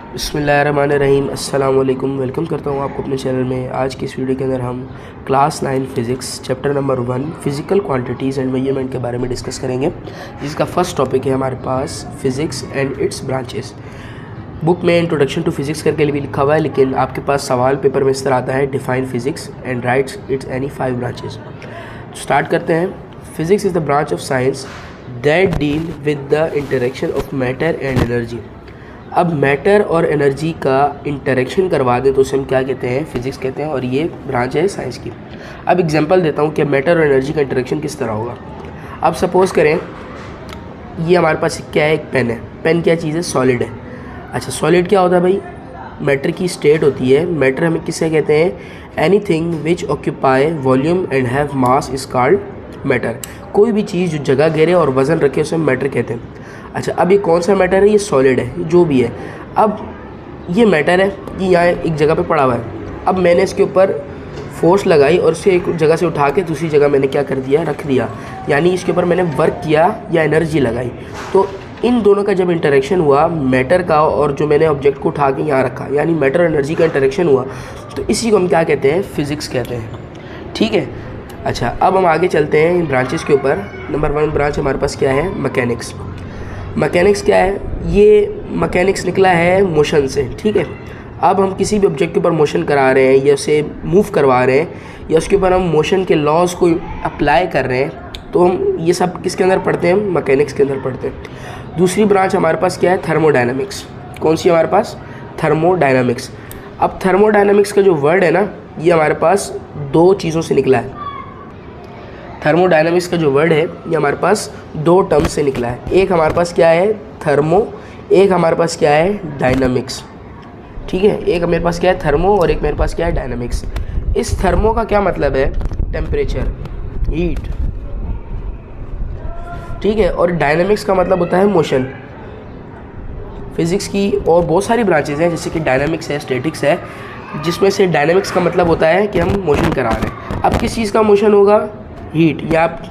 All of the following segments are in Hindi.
बिस्मिल्लाहिर्रहमानिर्रहीम अस्सलाम वालेकुम। वेलकम करता हूँ आपको अपने चैनल में। आज की इस वीडियो के अंदर हम class 9 physics chapter number 1 physical quantities and measurement के बारे में डिस्कस करेंगे, जिसका फर्स्ट टॉपिक है हमारे पास physics and its branches. Book में इंट्रोडक्शन टू फिज़िक्स करके भी लिखा हुआ है, लेकिन आपके पास सवाल पेपर में इस तरह आता है, define physics and rights it's any 5 branches. Start करते हैं। Physics is the branch of science that deal with the interaction of matter and energy. अब मैटर और एनर्जी का इंटरेक्शन करवा दें तो उसे हम क्या कहते हैं? फिज़िक्स कहते हैं, और ये ब्रांच है साइंस की। अब एग्जांपल देता हूँ कि मैटर और एनर्जी का इंटरेक्शन किस तरह होगा। अब सपोज़ करें ये हमारे पास क्या है, एक पेन है। पेन क्या चीज़ है? सॉलिड है। अच्छा, सॉलिड क्या होता है भाई? मैटर की स्टेट होती है। मैटर हमें किससे कहते हैं? Anything which occupy volume and have mass is called matter. कोई भी चीज़ जो जगह घेरे और वज़न रखे उसे मैटर कहते हैं। अच्छा, अब ये कौन सा मैटर है? ये सॉलिड है, जो भी है। अब ये मैटर है, ये यहाँ एक जगह पे पड़ा हुआ है। अब मैंने इसके ऊपर फोर्स लगाई और इसे एक जगह से उठा के दूसरी जगह मैंने क्या कर दिया? रख दिया। यानी इसके ऊपर मैंने वर्क किया या एनर्जी लगाई। तो इन दोनों का जब इंटरेक्शन हुआ, मैटर का और जो मैंने ऑब्जेक्ट को उठा के यहाँ रखा, यानी मैटर और एनर्जी का इंटरेक्शन हुआ, तो इसी को हम क्या कहते हैं? फिज़िक्स कहते हैं। ठीक है। अच्छा, अब हम आगे चलते हैं इन ब्रांचेस के ऊपर। नंबर 1 ब्रांच हमारे पास क्या है? मैकेनिक्स। मैकेनिक्स क्या है? ये मैकेनिक्स निकला है मोशन से। ठीक है। अब हम किसी भी ऑब्जेक्ट के ऊपर मोशन करा रहे हैं या उसे मूव करवा रहे हैं या उसके ऊपर हम मोशन के लॉज को अप्लाई कर रहे हैं, तो हम ये सब किसके अंदर पढ़ते हैं? मैकेनिक्स के अंदर पढ़ते हैं। दूसरी ब्रांच हमारे पास क्या है? थर्मोडायनामिक्स। कौन सी हमारे पास? थर्मोडायनामिक्स। अब थर्मोडायनामिक्स का जो वर्ड है ना, ये हमारे पास 2 चीज़ों से निकला है। थर्मोडायनामिक्स का जो वर्ड है ये हमारे पास 2 टर्म से निकला है। एक हमारे पास क्या है? थर्मो, एक हमारे पास क्या है? डायनामिक्स। ठीक है। एक मेरे पास क्या है? थर्मो, और एक मेरे पास क्या है? डायनामिक्स। इस थर्मो का क्या मतलब है? Temperature, heat. ठीक है। और डायनामिक्स का मतलब होता है मोशन। फिज़िक्स की और बहुत सारी ब्रांचेज हैं, जैसे कि डायनामिक्स है, स्टैटिक्स है, जिसमें से डायनामिक्स का मतलब होता है कि हम मोशन करा रहे हैं। अब किस चीज़ का मोशन होगा? हीट, या आप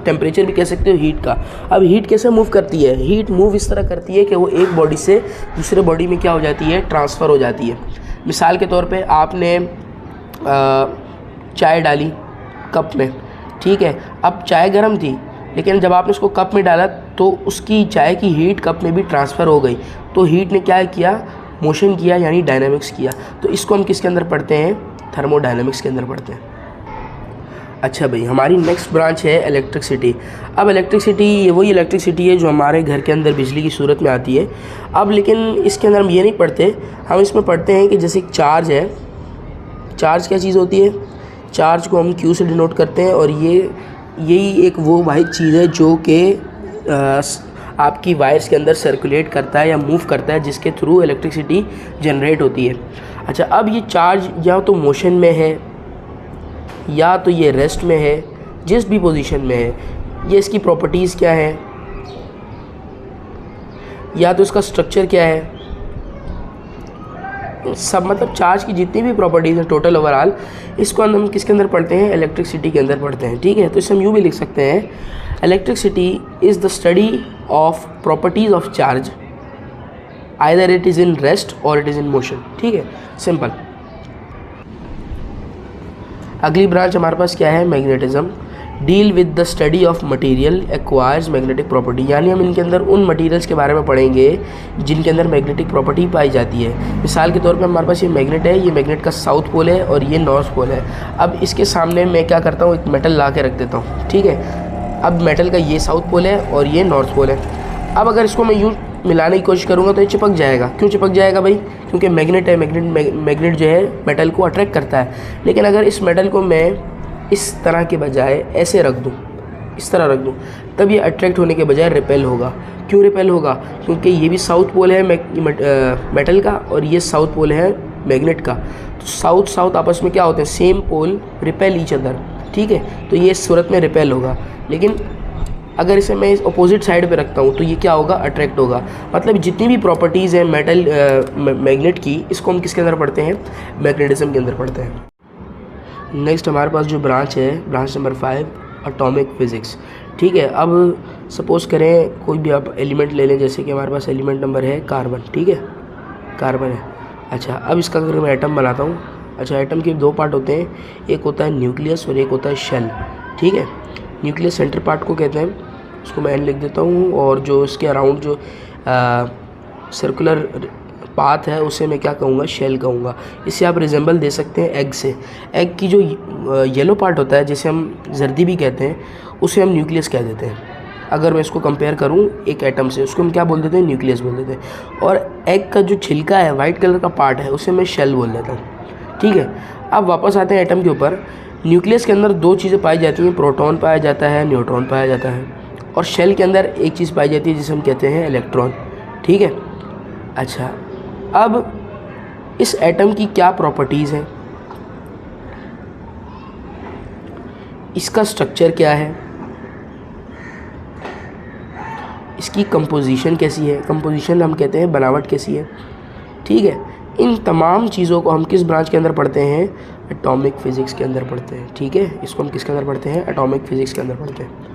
टेम्परेचर भी कह सकते हो हीट का। अब हीट कैसे मूव करती है? हीट मूव इस तरह करती है कि वो एक बॉडी से दूसरे बॉडी में क्या हो जाती है? ट्रांसफ़र हो जाती है। मिसाल के तौर पे आपने चाय डाली कप में। ठीक है। अब चाय गर्म थी, लेकिन जब आपने उसको कप में डाला तो उसकी चाय की हीट कप में भी ट्रांसफ़र हो गई। तो हीट ने क्या किया? मोशन किया, यानी डायनामिक्स किया। तो इसको हम किसके अंदर पढ़ते हैं? थर्मोडायनामिक्स के अंदर पढ़ते हैं। अच्छा भाई, हमारी नेक्स्ट ब्रांच है इलेक्ट्रिसिटी। अब इलेक्ट्रिसिटी ये वही इलेक्ट्रिसिटी है जो हमारे घर के अंदर बिजली की सूरत में आती है। अब लेकिन इसके अंदर हम ये नहीं पढ़ते, हम इसमें पढ़ते हैं कि जैसे एक चार्ज है। चार्ज क्या चीज़ होती है? चार्ज को हम क्यू से डिनोट करते हैं, और यही एक वो वाहिद चीज़ है जो कि आपकी वायर्स के अंदर सर्कुलेट करता है या मूव करता है, जिसके थ्रू इलेक्ट्रिसिटी जनरेट होती है। अच्छा, अब ये चार्ज या तो मोशन में है या तो ये रेस्ट में है, जिस भी पोजीशन में है। ये इसकी प्रॉपर्टीज़ क्या है, या तो इसका स्ट्रक्चर क्या है, सब मतलब चार्ज की जितनी भी प्रॉपर्टीज़ हैं टोटल ओवरऑल, इसको हम किसके अंदर पढ़ते हैं? इलेक्ट्रिसिटी के अंदर पढ़ते हैं। ठीक है। तो इसे हम यूँ भी लिख सकते हैं, electricity is the study of properties of charge, either it is in rest और इट इज़ इन मोशन। ठीक है, सिंपल। अगली ब्रांच हमारे पास क्या है? Magnetism. Deal with the study of material acquires magnetic property, यानी हम इनके अंदर उन मटेरियल्स के बारे में पढ़ेंगे जिनके अंदर मैग्नेटिक प्रॉपर्टी पाई जाती है। मिसाल के तौर पे हमारे पास ये मैग्नेट है, ये मैग्नेट का साउथ पोल है और ये नॉर्थ पोल है। अब इसके सामने मैं क्या करता हूँ? एक मेटल ला के रख देता हूँ। ठीक है। अब मेटल का ये साउथ पोल है और ये नॉर्थ पोल है। अब अगर इसको मैं यूँ मिलाने की कोशिश करूँगा तो ये चिपक जाएगा। क्यों चिपक जाएगा भाई? क्योंकि मैग्नेट है, मैग्नेट जो है मेटल को अट्रैक्ट करता है। लेकिन अगर इस मेटल को मैं इस तरह के बजाय ऐसे रख दूँ, इस तरह रख दूँ, तब ये अट्रैक्ट होने के बजाय रिपेल होगा। क्यों रिपेल होगा? क्योंकि ये भी साउथ पोल है मेटल का और ये साउथ पोल है मैग्नेट का। तो साउथ आपस में क्या होते हैं? Same pole repel each other. ठीक है। तो ये इस सूरत में रिपेल होगा। लेकिन अगर इसे मैं इस अपोजिट साइड पे रखता हूँ तो ये क्या होगा? अट्रैक्ट होगा। मतलब जितनी भी प्रॉपर्टीज़ हैं मेटल मैग्नेट की, इसको हम किसके अंदर पढ़ते हैं? मैग्नेटिज्म के अंदर पढ़ते हैं। नेक्स्ट हमारे पास जो ब्रांच है, ब्रांच नंबर 5, एटॉमिक फ़िज़िक्स। ठीक है। अब सपोज़ करें कोई भी आप एलिमेंट ले लें, जैसे कि हमारे पास एलिमेंट नंबर है कार्बन। ठीक है। कार्बन है। अच्छा, अब इसका अगर मैं एटम बनाता हूँ, अच्छा एटम के दो पार्ट होते हैं, एक होता है न्यूक्लियस और एक होता है शेल। ठीक है, न्यूक्लियस सेंटर पार्ट को कहते हैं, उसको मैं एन लिख देता हूँ, और जो इसके अराउंड जो सर्कुलर पाथ है उसे मैं क्या कहूँगा, शेल कहूँगा। इसे आप रिजेंबल दे सकते हैं एग से। एग की जो येलो पार्ट होता है जिसे हम जर्दी भी कहते हैं, उसे हम न्यूक्लियस कह देते हैं। अगर मैं इसको कंपेयर करूं एक एटम से, उसको हम क्या बोल देते हैं, न्यूक्लियस बोल देते हैं। और एग का जो छिलका है, वाइट कलर का पार्ट है, उसे मैं शेल बोल देता हूँ। ठीक है, अब वापस आते हैं एटम के ऊपर। न्यूक्लियस के अंदर दो चीज़ें पाई जाती हैं, प्रोटॉन पाया जाता है, न्यूट्रॉन पाया जाता है, और शेल के अंदर एक चीज़ पाई जाती है जिसे हम कहते हैं इलेक्ट्रॉन। ठीक है, अच्छा अब इस एटम की क्या प्रॉपर्टीज़ हैं, इसका स्ट्रक्चर क्या है, इसकी कंपोजिशन कैसी है, कंपोजिशन हम कहते हैं बनावट कैसी है। ठीक है, इन तमाम चीज़ों को हम किस ब्रांच के अंदर पढ़ते हैं, एटॉमिक फिज़िक्स के अंदर पढ़ते हैं। ठीक है, इसको हम किसके अंदर पढ़ते हैं, एटॉमिक फिज़िक्स के अंदर पढ़ते हैं।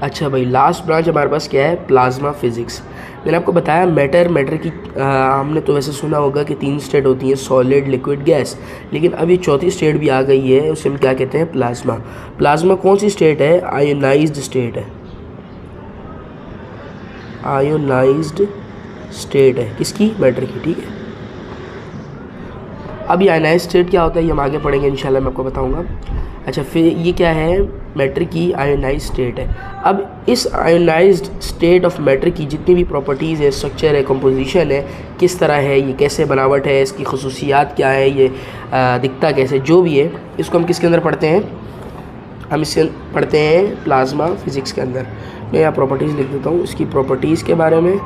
अच्छा भाई, लास्ट ब्रांच हमारे पास क्या है, प्लाज्मा फिज़िक्स। मैंने आपको बताया मैटर की हमने तो वैसे सुना होगा कि 3 स्टेट होती हैं, सॉलिड, लिक्विड, गैस, लेकिन अब ये चौथी स्टेट भी आ गई है, उसे हम क्या कहते हैं, प्लाज्मा। प्लाज्मा कौन सी स्टेट है, आयोनाइज्ड स्टेट है, आयोनाइज्ड स्टेट है किसकी, मैटर की। ठीक है, अब ये आयोनाइज्ड स्टेट क्या होता है ये हम आगे पढ़ेंगे इंशाल्लाह, मैं आपको बताऊंगा। अच्छा, फिर ये क्या है, मैटर की आयोनाइज्ड स्टेट है। अब इस आयोनाइज्ड स्टेट ऑफ मैटर की जितनी भी प्रॉपर्टीज़ है, स्ट्रक्चर है, कंपोजिशन है, किस तरह है, ये कैसे बनावट है, इसकी खसूसियात क्या है, ये दिखता कैसे, जो भी है, इसको हम किसके अंदर पढ़ते हैं, हम इससे पढ़ते हैं प्लाज्मा फिज़िक्स के अंदर। मैं यहाँ प्रॉपर्टीज़ लिख देता हूँ, इसकी प्रॉपर्टीज़ के बारे में,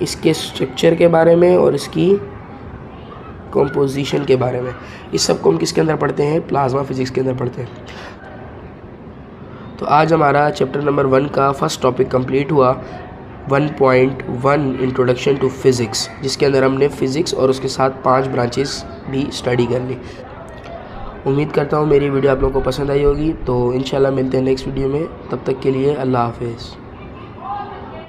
इसके स्ट्रक्चर के बारे में, और इसकी कंपोजिशन के बारे में। इस सब को हम किसके अंदर पढ़ते हैं, प्लाज्मा फिज़िक्स के अंदर पढ़ते हैं। तो आज हमारा चैप्टर नंबर 1 का फर्स्ट टॉपिक कंप्लीट हुआ, 1.1 इंट्रोडक्शन टू फिज़िक्स, जिसके अंदर हमने फ़िज़िक्स और उसके साथ 5 ब्रांचेस भी स्टडी कर ली। उम्मीद करता हूँ मेरी वीडियो आप लोगों को पसंद आई होगी। तो इंशाल्लाह मिलते हैं नेक्स्ट वीडियो में, तब तक के लिए अल्लाह हाफ़िज़।